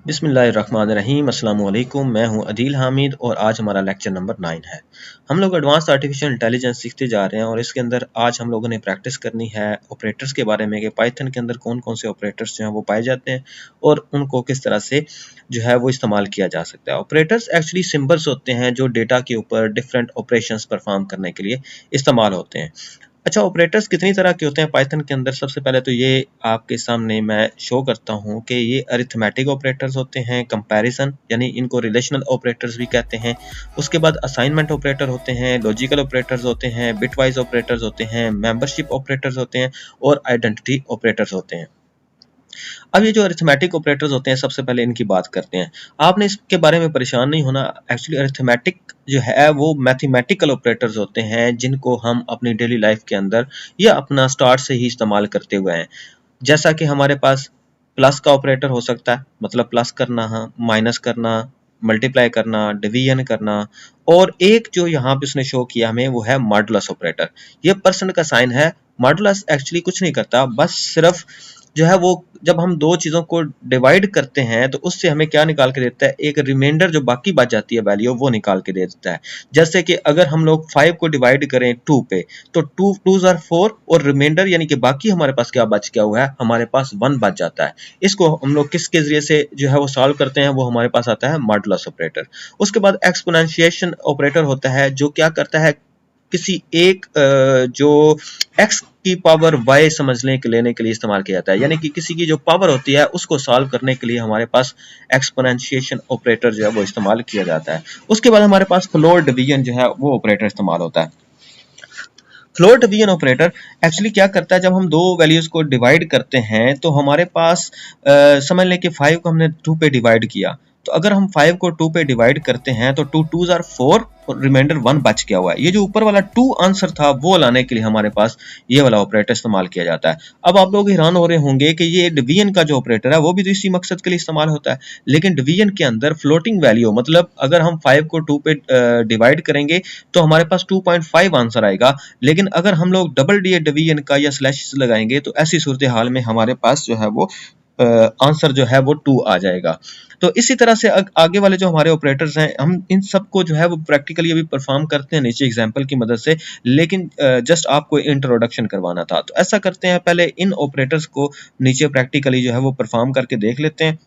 बिस्मिल्लाहिर्रहमानिर्रहीम अस्सलाम वालेकुम। मैं हूं अदील हामिद और आज हमारा लेक्चर नंबर 9 है। हम लोग एडवांस आर्टिफिशियल इंटेलिजेंस सीखते जा रहे हैं और इसके अंदर आज हम लोगों ने प्रैक्टिस करनी है ऑपरेटर्स के बारे में कि पाइथन के अंदर कौन कौन से ऑपरेटर्स जो हैं वो पाए जाते हैं और उनको किस तरह से जो है वो इस्तेमाल किया जा सकता है। ऑपरेटर्स एक्चुअली सिंबल्स होते हैं जो डेटा के ऊपर डिफरेंट ऑपरेशंस परफॉर्म करने के लिए इस्तेमाल होते हैं। अच्छा, ऑपरेटर्स कितनी तरह के होते हैं पाइथन के अंदर? सबसे पहले तो ये आपके सामने मैं शो करता हूँ कि ये अरिथमेटिक ऑपरेटर्स होते हैं, कंपैरिजन यानी इनको रिलेशनल ऑपरेटर्स भी कहते हैं। उसके बाद असाइनमेंट ऑपरेटर होते हैं, लॉजिकल ऑपरेटर्स होते हैं, बिटवाइज ऑपरेटर्स होते हैं, मेंबरशिप ऑपरेटर्स होते हैं और आइडेंटिटी ऑपरेटर्स होते हैं। अब ये जो अरिथमेटिक ऑपरेटर्स होते हैं, सबसे पहले इनकी बात करते हैं। आपने इसके बारे में परेशान नहीं होना। एक्चुअली अरिथमेटिक जो है वो मैथमेटिकल ऑपरेटर्स होते हैं जिनको हम अपनी डेली लाइफ के अंदर या अपना स्टार्ट से ही इस्तेमाल करते हुए हैं। जैसा कि हमारे पास प्लस का ऑपरेटर हो सकता है, मतलब प्लस करना, माइनस करना, मल्टीप्लाई करना, डिवीजन करना, और एक जो यहाँ पे उसने शो किया हमें वो है मॉडुलस ऑपरेटर। ये परसेंट का साइन है। मॉडुलस एक्चुअली कुछ नहीं करता, बस सिर्फ जो है वो जब हम दो चीजों को डिवाइड करते हैं तो उससे हमें क्या निकाल के देता है, एक रिमाइंडर जो बाकी बच जाती है वैल्यू वो निकाल के दे देता है। जैसे कि अगर हम लोग 5 को डिवाइड करें 2 पे तो 2 2s आर 4 और रिमाइंडर यानी कि बाकी हमारे पास क्या बच गया हुआ है, हमारे पास 1 बच जाता है। इसको हम लोग किसके जरिए से जो है वो सॉल्व करते हैं, वो हमारे पास आता है मॉडुलस ऑपरेटर। उसके बाद एक्सपोनेंशिएशन ऑपरेटर होता है जो क्या करता है, किसी एक जो x की पावर y समझने के लेने के लिए इस्तेमाल किया जाता है, यानी कि किसी की जो पावर होती है उसको सॉल्व करने के लिए हमारे पास एक्सपोनेंशिएशन ऑपरेटर जो है वो इस्तेमाल किया जाता है। उसके बाद हमारे पास फ्लोर डिवीजन जो है वो ऑपरेटर इस्तेमाल होता है। फ्लोर डिवीजन ऑपरेटर एक्चुअली क्या करता है, जब हम दो वैल्यूज को डिवाइड करते हैं तो हमारे पास समझ लें कि 5 को हमने 2 पे डिवाइड किया, तो अगर हम 5 को 2 पे डिवाइड करते हैं तो 2 2s आर 4 और रिमाइंडर 1 बच गया हुआ है। ये जो ऊपर वाला 2 आंसर था वो लाने के लिए हमारे पास ये वाला ऑपरेटर इस्तेमाल किया जाता है। अब आप लोग हैरान हो रहे होंगे कि ये डिवीजन का जो ऑपरेटर है वो भी तो इसी मकसद के लिए इस्तेमाल होता है, लेकिन डिवीजन के अंदर फ्लोटिंग वैल्यू, मतलब अगर हम 5 को 2 पे डिवाइड करेंगे तो हमारे पास 2.5 आंसर आएगा, लेकिन अगर हम लोग डबल डी डिवीजन का या स्लैश लगाएंगे तो ऐसी सूरत हाल में हमारे पास जो है वो आंसर जो है वो 2 आ जाएगा। तो इसी तरह से आगे वाले जो हमारे ऑपरेटर्स हैं, हम इन सबको जो है वो प्रैक्टिकली अभी परफॉर्म करते हैं नीचे एग्जांपल की मदद से, लेकिन जस्ट आपको इंट्रोडक्शन करवाना था। तो ऐसा करते हैं, पहले इन ऑपरेटर्स को नीचे प्रैक्टिकली जो है वो परफॉर्म करके देख लेते हैं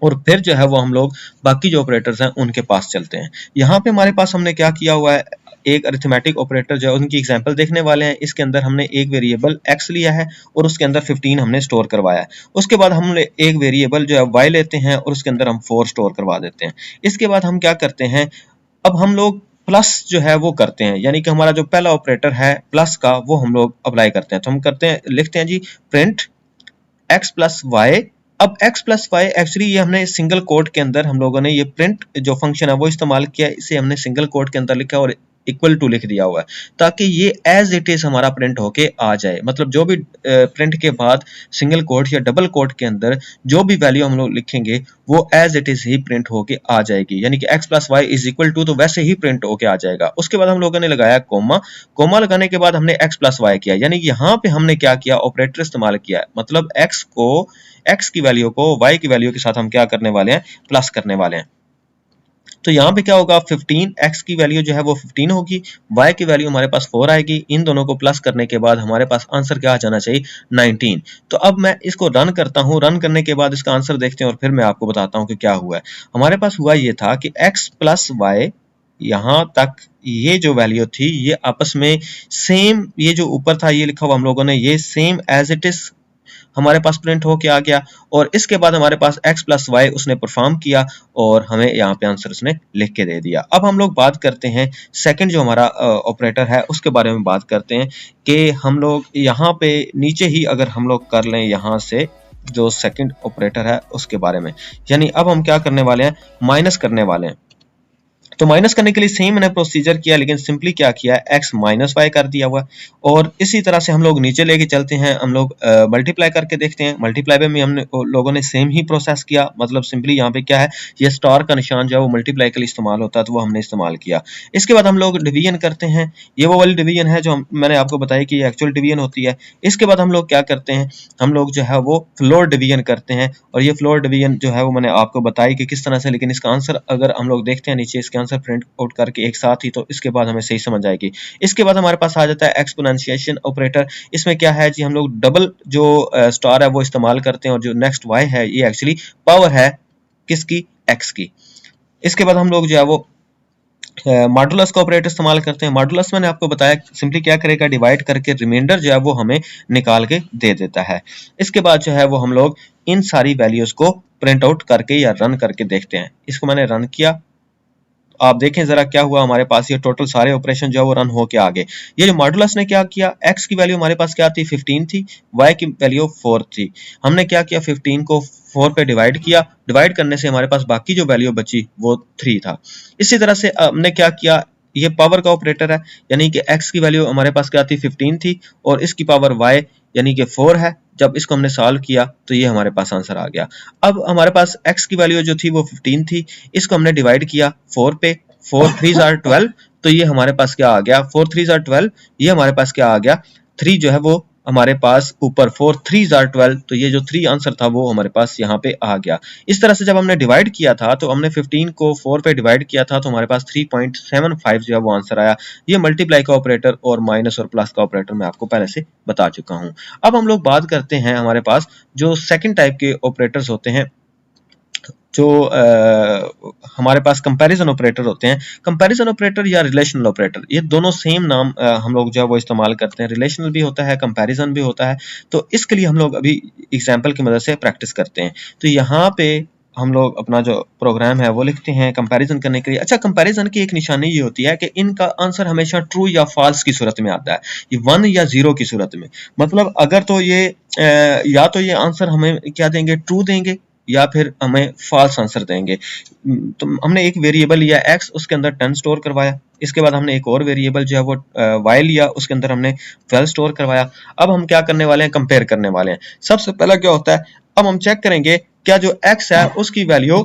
और फिर जो है वो हम लोग बाकी जो ऑपरेटर्स हैं उनके पास चलते हैं। यहाँ पे हमारे पास हमने क्या किया हुआ है, एक अरिथमेटिक ऑपरेटर जो है उनकी एग्जांपल देखने वाले हैं। इसके अंदर हमने एक वेरिएबल x लिया है और उसके अंदर 15 हमने स्टोर करवाया है। उसके बाद हमने एक वेरिएबल जो है y लेते हैं और उसके अंदर हम 4 स्टोर करवा देते हैं। इसके बाद हम क्या करते हैं, अब हम लोग प्लस जो है वो करते हैं, यानी कि हमारा जो पहला ऑपरेटर है प्लस का वो हम लोग अप्लाई करते हैं। तो हम करते हैं, लिखते हैं जी प्रिंट x प्लस वाई। अब x प्लस वाई एक्चुअली ये हमने सिंगल कोट के अंदर हम लोगों ने ये प्रिंट जो फंक्शन है वो इस्तेमाल किया, इसे हमने सिंगल कोट के अंदर लिखा और इक्वल टू लिख दिया हुआ है ताकि ये एज इट इज हमारा प्रिंट होके आ जाए। मतलब जो भी प्रिंट के बाद सिंगल कोट या डबल कोट के अंदर जो भी वैल्यू हम लोग लिखेंगे वो एज इट इज ही प्रिंट होके आ जाएगी, यानी कि x plus y is equal to, तो वैसे ही प्रिंट होके आ जाएगा। उसके बाद हम लोगों ने लगाया कोमा। कोमा लगाने के बाद हमने x प्लस वाई किया, यानी यहाँ पे हमने क्या किया, ऑपरेटर इस्तेमाल किया, मतलब x की वैल्यू को y की वैल्यू के साथ हम क्या करने वाले हैं, प्लस करने वाले हैं। तो यहाँ पे क्या होगा, 15, x की वैल्यू जो है वो 15 होगी, y की वैल्यू हमारे पास 4 आएगी। इन दोनों को प्लस करने के बाद हमारे पास आंसर क्या आ जाना चाहिए, 19। तो अब मैं इसको रन करता हूँ, रन करने के बाद इसका आंसर देखते हैं और फिर मैं आपको बताता हूँ कि क्या हुआ है। हमारे पास हुआ ये था कि x प्लस वाई, यहाँ तक ये जो वैल्यू थी ये आपस में सेम, ये जो ऊपर था ये लिखा हुआ हम लोगों ने, ये सेम एज इट इज हमारे पास प्रिंट होके आ गया। और इसके बाद हमारे पास x प्लस वाई उसने परफॉर्म किया और हमें यहाँ पे आंसर उसने लिख के दे दिया। अब हम लोग बात करते हैं सेकंड जो हमारा ऑपरेटर है उसके बारे में बात करते हैं कि हम लोग यहाँ पे नीचे ही अगर हम लोग कर लें यहाँ से जो सेकंड ऑपरेटर है उसके बारे में, यानी अब हम क्या करने वाले हैं, माइनस करने वाले हैं। तो माइनस करने के लिए सेम मैंने प्रोसीजर किया, लेकिन सिंपली क्या किया है, x माइनस वाई कर दिया हुआ। और इसी तरह से हम लोग नीचे लेके चलते हैं, हम लोग मल्टीप्लाई करके देखते हैं। मल्टीप्लाई में भी हमने लोगों ने सेम ही प्रोसेस किया, मतलब सिंपली यहाँ पे क्या है, ये स्टार का निशान जो है वो मल्टीप्लाई के लिए इस्तेमाल होता है, तो वो हमने इस्तेमाल किया। इसके बाद हम लोग डिवीजन करते हैं, ये वो वाली डिवीजन है जो मैंने आपको बताया कि ये एक्चुअल डिवीजन होती है। इसके बाद हम लोग क्या करते हैं, हम लोग जो है वो फ्लोर डिवीजन करते हैं, और ये फ्लोर डिवीजन जो है वो मैंने आपको बताई कि किस तरह से, लेकिन इसका आंसर अगर हम लोग देखते हैं नीचे, इसके आंसर प्रिंट आउट करके एक साथ ही, तो इसके बाद हमें सही समझ आएगी। इसके बाद हमारे पास आ जाता है एक्सपोनेंशिएशन ऑपरेटर। इसमें क्या है जी, हम लोग डबल जो स्टार है वो इस्तेमाल करते हैं, और जो नेक्स्ट वाई है ये एक्चुअली पावर है किसकी, एक्स की। इसके बाद हम लोग जो है वो मॉडुलस का ऑपरेटर इस्तेमाल करते हैं। मॉडुलस मैंने आपको बताया सिंपली क्या करेगा, डिवाइड करके रिमाइंडर जो है वो हमें निकाल के दे देता है। इसके बाद जो है वो हम लोग इन सारी वैल्यूज को प्रिंट आउट करके या रन करके देखते हैं। इसको मैंने रन किया, आप देखें जरा क्या हुआ, हमारे पास ये टोटल सारे ऑपरेशन जो है वो रन होके आ गए। ये जो मॉडुलस ने क्या किया, x की वैल्यू हमारे पास क्या थी, 15 थी, y की वैल्यू 4 थी। हमने क्या किया, 15 को 4 पे डिवाइड किया, डिवाइड करने से हमारे पास बाकी जो वैल्यू बची वो 3 था। इसी तरह से हमने क्या किया, ये पावर का ऑपरेटर है, यानी कि x की वैल्यू हमारे पास क्या थी, 15 थी, और इसकी पावर y यानी कि 4 है। जब इसको हमने सॉल्व किया तो ये हमारे पास आंसर आ गया। अब हमारे पास x की वैल्यू जो थी वो 15 थी, इसको हमने डिवाइड किया 4 पे, 4 3 आर 12, तो ये हमारे पास क्या आ गया, 4 3 आर 12, ये हमारे पास क्या आ गया, 3 जो है वो हमारे पास ऊपर 4 3 आर 12, तो ये जो 3 आंसर था वो हमारे पास यहाँ पे आ गया। इस तरह से जब हमने डिवाइड किया था तो हमने 15 को 4 पे डिवाइड किया था, तो हमारे पास 3.75 जो है वो आंसर आया। ये मल्टीप्लाई का ऑपरेटर और माइनस और प्लस का ऑपरेटर मैं आपको पहले से बता चुका हूँ। अब हम लोग बात करते हैं हमारे पास जो सेकंड टाइप के ऑपरेटर्स होते हैं, जो हमारे पास कंपैरिजन ऑपरेटर होते हैं। कंपैरिजन ऑपरेटर या रिलेशनल ऑपरेटर, ये दोनों सेम नाम हम लोग जो है वो इस्तेमाल करते हैं। रिलेशनल भी होता है, कंपैरिजन भी होता है। तो इसके लिए हम लोग अभी एग्जांपल की मदद से प्रैक्टिस करते हैं। तो यहाँ पे हम लोग अपना जो प्रोग्राम है वो लिखते हैं कंपैरिजन करने के लिए। अच्छा, कंपैरिजन की एक निशानी ये होती है कि इनका आंसर हमेशा ट्रू या फॉल्स की सूरत में आता है, ये 1 या 0 की सूरत में। मतलब अगर तो ये या तो ये आंसर हमें क्या देंगे, ट्रू देंगे, या फिर हमें फॉल्स आंसर देंगे। तो हमने एक वेरिएबल लिया x, उसके अंदर 10 स्टोर करवाया। इसके बाद हमने एक और वेरिएबल जो है वो y लिया, उसके अंदर हमने 12 स्टोर करवाया। अब हम क्या करने वाले हैं, कंपेयर करने वाले हैं। सबसे पहला क्या होता है, अब हम चेक करेंगे क्या जो x है उसकी वैल्यू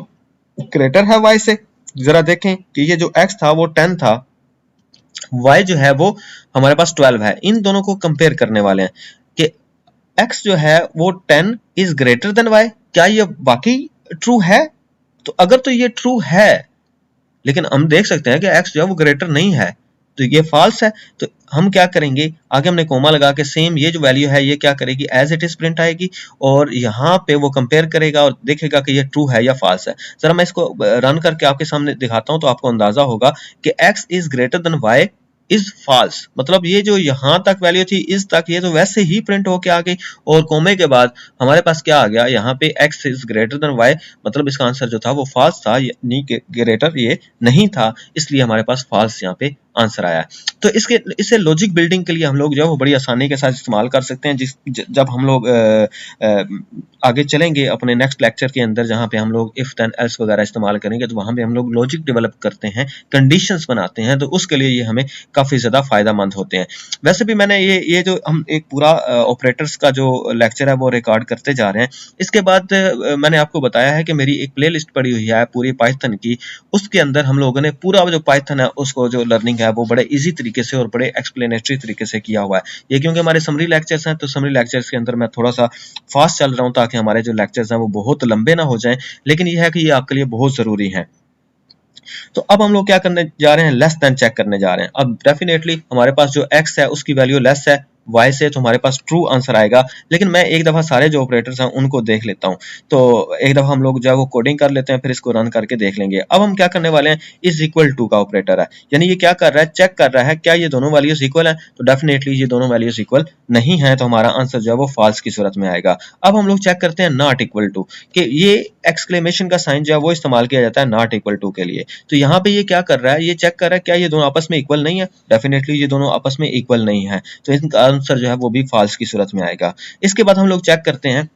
ग्रेटर है y से। जरा देखें कि ये जो x था वो 10 था, y जो है वो हमारे पास 12 है। इन दोनों को कंपेयर करने वाले हैं कि x जो है वो 10 इज ग्रेटर देन y, क्या ये वाकई ट्रू है। तो अगर तो ये ट्रू है, लेकिन हम देख सकते हैं कि x जो है वो ग्रेटर नहीं है, तो ये फॉल्स है। तो हम क्या करेंगे, आगे हमने कोमा लगा के सेम ये जो वैल्यू है ये क्या करेगी, एज इट इज प्रिंट आएगी, और यहाँ पे वो कंपेयर करेगा और देखेगा कि ये ट्रू है या फॉल्स है। जरा मैं इसको रन करके आपके सामने दिखाता हूँ, तो आपको अंदाजा होगा कि x is greater than y is false. मतलब ये जो यहाँ तक वैल्यू थी इस तक, ये तो वैसे ही प्रिंट होके आ गई, और कोमे के बाद हमारे पास क्या आ गया, यहाँ पे x is greater than y, मतलब इसका आंसर जो था वो फॉल्स था, यानी कि ग्रेटर ये नहीं था, इसलिए हमारे पास फॉल्स यहाँ पे आंसर आया। तो इसे लॉजिक बिल्डिंग के लिए हम लोग जो है वो बड़ी आसानी के साथ इस्तेमाल कर सकते हैं। जब हम लोग आगे चलेंगे अपने नेक्स्ट लेक्चर के अंदर, जहाँ पे हम लोग इफ देन एल्स वगैरह इस्तेमाल करेंगे, तो वहाँ पे हम लोग लॉजिक डेवलप करते हैं, कंडीशंस बनाते हैं, तो उसके लिए ये हमें काफ़ी ज़्यादा फायदेमंद होते हैं। वैसे भी मैंने ये जो हम एक पूरा ऑपरेटर्स का जो लेक्चर है वो रिकॉर्ड करते जा रहे हैं। इसके बाद मैंने आपको बताया है कि मेरी एक प्ले लिस्ट पड़ी हुई है पूरी पाइथन की, उसके अंदर हम लोगों ने पूरा जो पाइथन है उसको जो लर्निंग है वो बड़े इजी तरीके से और बड़े एक्सप्लेनेटरी तरीके से किया हुआ है। ये क्योंकि हमारे समरी लेक्चर्स हैं, तो समरी लेक्चर्स के अंदर मैं थोड़ा सा फास्ट चल रहा हूँ ताकि हमारे जो लेक्चर्स हैं वो बहुत लंबे ना हो जाएं, लेकिन ये है कि ये आपके लिए बहुत ज़रूरी है। तो अब हम लोग क्या करने जा रहे हैं, लेस देन चेक करने जा रहे हैं। अब डेफिनेटली हमारे पास जो x है उसकी वैल्यू लेस है y से, तो हमारे पास ट्रू आंसर आएगा। लेकिन मैं एक दफ़ा सारे जो ऑपरेटर्स हैं उनको देख लेता हूँ, तो एक दफ़ा हम लोग जो है वो कोडिंग कर लेते हैं, फिर इसको रन करके देख लेंगे। अब हम क्या करने वाले हैं, इज इक्वल टू का ऑपरेटर है, यानी ये क्या कर रहा है, चेक कर रहा है क्या ये दोनों वैल्यूज इक्वल हैं। तो डेफिनेटली ये दोनों वैल्यूज इक्वल नहीं है, तो हमारा आंसर जो है वो फॉल्स की सूरत में आएगा। अब हम लोग चेक करते हैं नॉट इक्वल टू, कि ये एक्सक्लेमेशन का साइन जो है वो इस्तेमाल किया जाता है नॉट इक्वल टू के लिए। तो यहाँ पे ये क्या कर रहा है, ये चेक कर रहा है क्या ये दोनों आपस में इक्वल नहीं है। डेफिनेटली ये दोनों आपस में इक्वल नहीं है, तो इनका आंसर जो है वो भी फॉल्स की सूरत में आएगा। इसके बाद हम लोग चेक करते हैं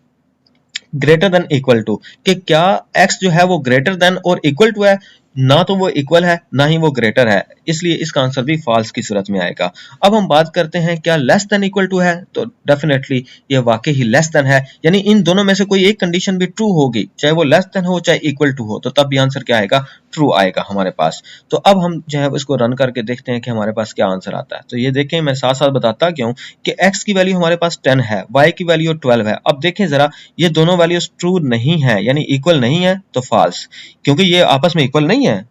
ग्रेटर देन इक्वल टू, कि क्या x जो है वो ग्रेटर देन और इक्वल टू है। ना तो वो इक्वल है ना ही वो ग्रेटर है, इसलिए इसका आंसर भी फॉल्स की सूरत में आएगा। अब हम बात करते हैं क्या लेस देन इक्वल टू है, तो डेफिनेटली ये वाकई ही लेस देन है, यानी इन दोनों में से कोई एक कंडीशन भी ट्रू होगी, चाहे वो लेस देन हो चाहे इक्वल टू हो, तो तब भी आंसर क्या आएगा, ट्रू आएगा हमारे पास। तो अब हम जो है इसको रन करके देखते हैं कि हमारे पास क्या आंसर आता है। तो ये देखें, मैं साथ साथ बताता क्यों कि x की वैल्यू हमारे पास 10 है, y की वैल्यू 12 है। अब देखें जरा, ये दोनों वैल्यूज ट्रू नहीं है, यानी इक्वल नहीं है, तो फॉल्स, क्योंकि ये आपस में इक्वल नहीं है,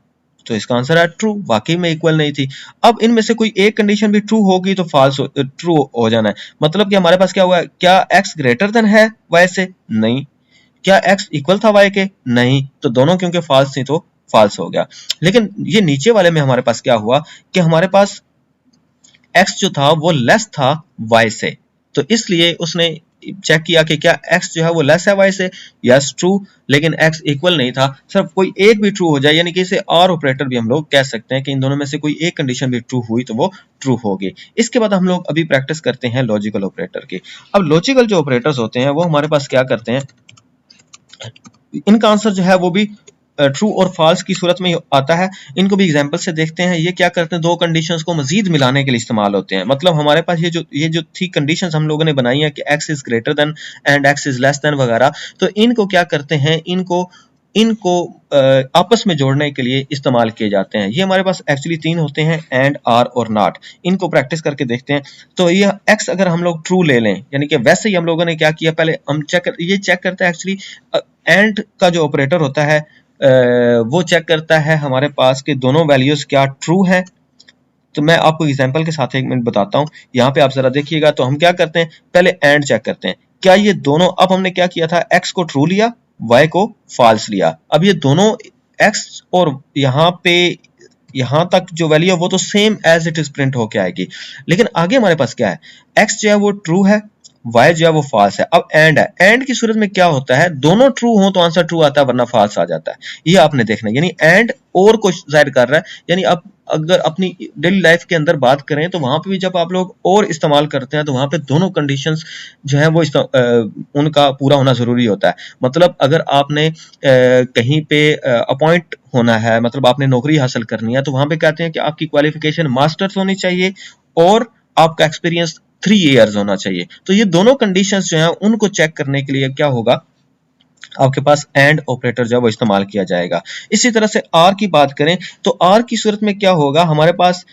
तो इसका आंसर है ट्रू, वाकई में इक्वल नहीं थी। अब इनमें से कोई एक कंडीशन भी ट्रू होगी तो फॉल्स ट्रू हो जाना है, मतलब कि हमारे पास क्या हुआ, क्या x ग्रेटर देन है y से, नहीं। क्या x इक्वल था y के, नहीं। तो दोनों क्योंकि फॉल्स थी तो फॉल्स हो गया। लेकिन ये नीचे वाले में हमारे पास क्या हुआ कि हमारे पास x जो था वो लेस था y से, तो इसलिए उसने चेक किया कि क्या x जो है वो लेस है y से, यस ट्रू, लेकिन x इक्वल नहीं था। सिर्फ कोई एक भी ट्रू हो जाए, यानी कि इसे और ऑपरेटर भी हम लोग कह सकते हैं कि इन दोनों में से कोई एक कंडीशन भी ट्रू हुई तो वो ट्रू होगी। इसके बाद हम लोग अभी प्रैक्टिस करते हैं लॉजिकल ऑपरेटर की। अब लॉजिकल जो ऑपरेटर्स होते हैं वो हमारे पास क्या करते हैं, इनका आंसर जो है वो भी ट्रू और फॉल्स की सूरत में आता है। इनको भी एग्जांपल से देखते हैं। ये क्या करते हैं, दो कंडीशंस को मजीद मिलाने के लिए इस्तेमाल होते हैं। मतलब हमारे पास ये जो थी कंडीशंस हम लोगों ने बनाई है कि x is greater then and x is less than वगैरह, तो इनको क्या करते हैं, इनको आपस में जोड़ने के लिए इस्तेमाल किए जाते हैं। ये हमारे पास एक्चुअली तीन होते हैं, एंड, आर और नॉट। इनको प्रैक्टिस करके देखते हैं। तो ये x अगर हम लोग ट्रू ले लें, यानी कि वैसे ही हम लोगों ने क्या किया, पहले हम चेक करते हैं एक्चुअली एंड का जो ऑपरेटर होता है वो चेक करता है हमारे पास कि दोनों वैल्यूज क्या ट्रू है। तो मैं आपको एग्जांपल के साथ एक मिनट बताता हूं। यहाँ पे आप जरा देखिएगा, तो हम क्या करते हैं, पहले एंड चेक करते हैं, क्या ये दोनों, अब हमने क्या किया था, x को ट्रू लिया, y को फॉल्स लिया। अब ये दोनों x और यहाँ तक जो वैल्यू है वो तो same as it is print होके आएगी, लेकिन आगे हमारे पास क्या है, x जो है वो ट्रू है, y जो है वो फॉल्स है। अब एंड है, एंड की सूरत में क्या होता है, दोनों ट्रू हो तो आंसर ट्रू आता है, वरना फॉल्स आ जाता है। ये आपने देखना है, यानी एंड और को जाहिर कर रहा है। यानी आप अगर अपनी डेली लाइफ के अंदर बात करें तो वहां पे भी जब आप लोग और इस्तेमाल करते हैं तो वहां पे दोनों कंडीशंस जो है वो उनका पूरा होना जरूरी होता है। मतलब अगर आपने कहीं पे अपॉइंट होना है, मतलब आपने नौकरी हासिल करनी है, तो वहां पे कहते हैं कि आपकी क्वालिफिकेशन मास्टर्स होनी चाहिए और आपका एक्सपीरियंस 3 इयर्स होना चाहिए। तो ये दोनों कंडीशंस जो हैं उनको चेक करने के लिए क्या होगा, आपके पास एंड ऑपरेटर जो है वो इस्तेमाल किया जाएगा। इसी तरह से आर की बात करें तो आर की सूरत में क्या होगा, हमारे पास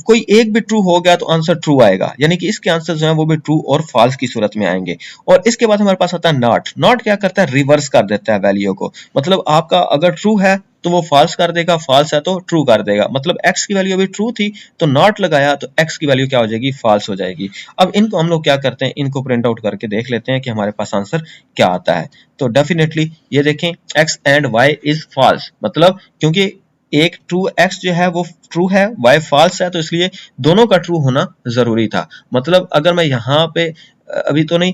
कोई एक भी ट्रू हो गया तो आंसर ट्रू आएगा, यानी कि इसके आंसर जो है वो भी ट्रू और फॉल्स की सूरत में आएंगे। और इसके बाद हमारे पास आता है नॉट। नॉट क्या करता है, रिवर्स कर देता है वैल्यू को। मतलब आपका अगर ट्रू है तो वो फॉल्स कर देगा, फॉल्स है तो ट्रू कर देगा। मतलब x की वैल्यू अभी ट्रू थी तो नॉट लगाया तो x की वैल्यू क्या हो जाएगी, फॉल्स हो जाएगी। अब इनको हम लोग क्या करते हैं, इनको प्रिंट आउट करके देख लेते हैं कि हमारे पास आंसर क्या आता है। तो डेफिनेटली ये देखें, x and y is false, मतलब क्योंकि एक ट्रू x जो है वो ट्रू है, y फॉल्स है, तो इसलिए दोनों का ट्रू होना जरूरी था। मतलब अगर मैं यहाँ पे अभी तो नहीं,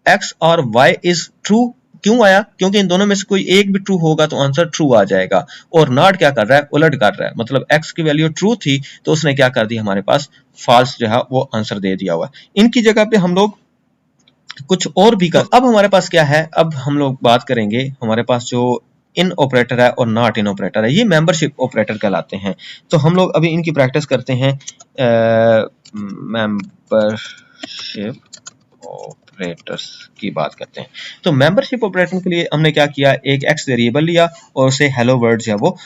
x और y इज ट्रू क्यों आया, क्योंकि इन दोनों में से कोई एक भी ट्रू होगा तो आंसर ट्रू आ जाएगा। और नॉट क्या कर रहा है, उलट कर रहा है। मतलब x की वैल्यू ट्रू थी तो उसने क्या कर दी, हमारे पास फॉल्स जो है वो आंसर दे दिया हुआ है। इनकी जगह पे हम लोग कुछ और भी कर, अब हमारे पास क्या है, अब हम लोग बात करेंगे हमारे पास जो इन ऑपरेटर है और नॉट इन ऑपरेटर है, ये मेंबरशिप ऑपरेटर कहलाते हैं। तो हम लोग अभी इनकी प्रैक्टिस करते हैं। मेंबरशिप ऑपरेटर्स की बात करते हैं। तो मेंबरशिप ऑपरेटर के लिए हमने क्या किया, एक एक्स वेरिएबल लिया और उसे हेलो वर्ड जो है वो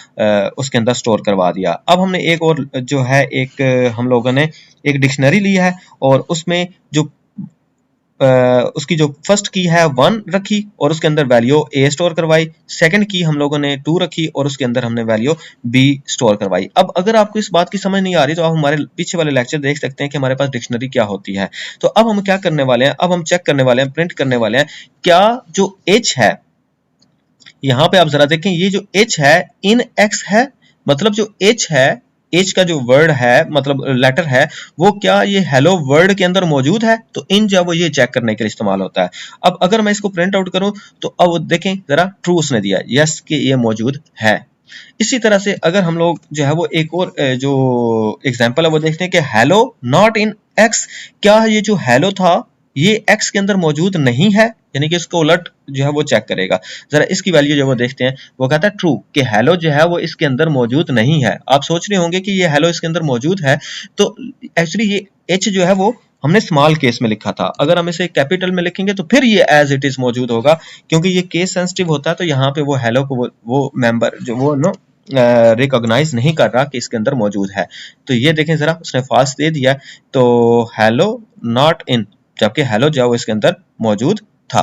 उसके अंदर स्टोर करवा दिया। अब हमने एक और जो है एक हम लोगों ने एक डिक्शनरी ली है और उसमें जो उसकी जो फर्स्ट की है 1 रखी और उसके अंदर वैल्यू a स्टोर करवाई। सेकंड की हम लोगों ने 2 रखी और उसके अंदर हमने वैल्यू b स्टोर करवाई। अब अगर आपको इस बात की समझ नहीं आ रही तो आप हमारे पीछे वाले लेक्चर देख सकते हैं कि हमारे पास डिक्शनरी क्या होती है। तो अब हम क्या करने वाले हैं, अब हम चेक करने वाले हैं, प्रिंट करने वाले हैं, क्या जो h है, यहाँ पे आप जरा देखें, ये जो h है इन x है, मतलब जो h है, एच का जो वर्ड है, मतलब लेटर है, वो क्या ये हेलो वर्ड के अंदर मौजूद है, तो इन जो वो ये चेक करने के लिए इस्तेमाल होता है। अब अगर मैं इसको प्रिंट आउट करूं तो अब देखें जरा, ट्रू उसने दिया, यस कि ये मौजूद है। इसी तरह से अगर हम लोग जो है वो एक और जो एग्जांपल है वो देखते हैं कि हेलो नॉट इन एक्स, क्या ये जो हेलो था ये x के अंदर मौजूद नहीं है, यानी कि इसको उलट जो है वो चेक करेगा। जरा इसकी वैल्यू जो वो देखते हैं, वो कहता है ट्रू कि हेलो जो है वो इसके अंदर मौजूद नहीं है। आप सोच रहे होंगे कि ये हेलो इसके अंदर मौजूद है, तो एक्चुअली ये h जो है वो हमने स्मॉल केस में लिखा था। अगर हम इसे कैपिटल में लिखेंगे तो फिर ये एज इट इज मौजूद होगा, क्योंकि ये केस सेंसिटिव होता है। तो यहाँ पे वो हेलो को वो मेंबर जो वो नो रिकॉग्नाइज नहीं कर रहा कि इसके अंदर मौजूद है। तो ये देखें जरा, उसने फॉल्स दे दिया, तो हेलो नॉट इन, जबकि हेलो जो है वो इसके अंदर मौजूद था।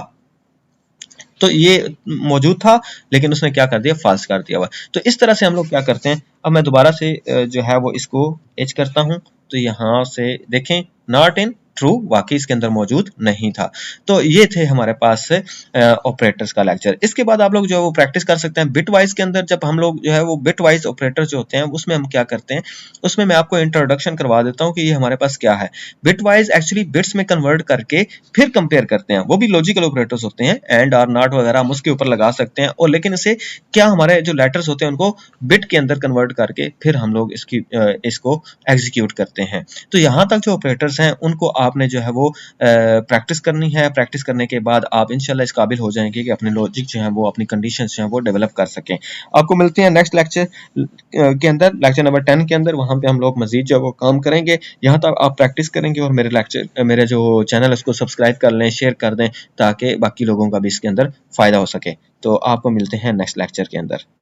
तो ये मौजूद था, लेकिन उसने क्या कर दिया, फॉल्स कर दिया हुआ। तो इस तरह से हम लोग क्या करते हैं। अब मैं दोबारा से जो है वो इसको एच करता हूं, तो यहां से देखें नॉट इन ट्रू, वाकई इसके अंदर मौजूद नहीं था। तो ये थे हमारे पास ऑपरेटर्स का लेक्चर। इसके बाद आप लोग जो है वो प्रैक्टिस कर सकते हैं बिट वाइज के अंदर। जब हम लोग जो है वो बिट वाइज ऑपरेटर जो होते हैं उसमें हम क्या करते हैं, उसमें मैं आपको इंट्रोडक्शन करवा देता हूं कि ये हमारे पास क्या है। बिट वाइज एक्चुअली बिट्स में कन्वर्ट करके फिर कंपेयर करते हैं, वो भी लॉजिकल ऑपरेटर्स होते हैं, एंड और नॉट वगैरह हम उसके ऊपर लगा सकते हैं। और लेकिन इसे क्या, हमारे जो लेटर्स होते हैं उनको बिट के अंदर कन्वर्ट करके फिर हम लोग इसको एग्जीक्यूट करते हैं। तो यहाँ तक जो ऑपरेटर्स हैं उनको आपने जो है वो प्रैक्टिस करनी है। प्रैक्टिस करने के बाद आप इंशाल्लाह इस काबिल हो जाएंगे कि अपने लॉजिक जो है वो, अपनी कंडीशंस जो है वो डेवलप कर सकें। आपको मिलते हैं नेक्स्ट लेक्चर के अंदर, लेक्चर नंबर 10 के अंदर। वहां पे हम लोग मजीद जो है वो काम करेंगे। यहाँ तक आप प्रैक्टिस करेंगे और मेरे जो चैनल है उसको सब्सक्राइब कर लें, शेयर कर दें, ताकि बाकी लोगों का भी इसके अंदर फायदा हो सके। तो आपको मिलते हैं नेक्स्ट लेक्चर के अंदर।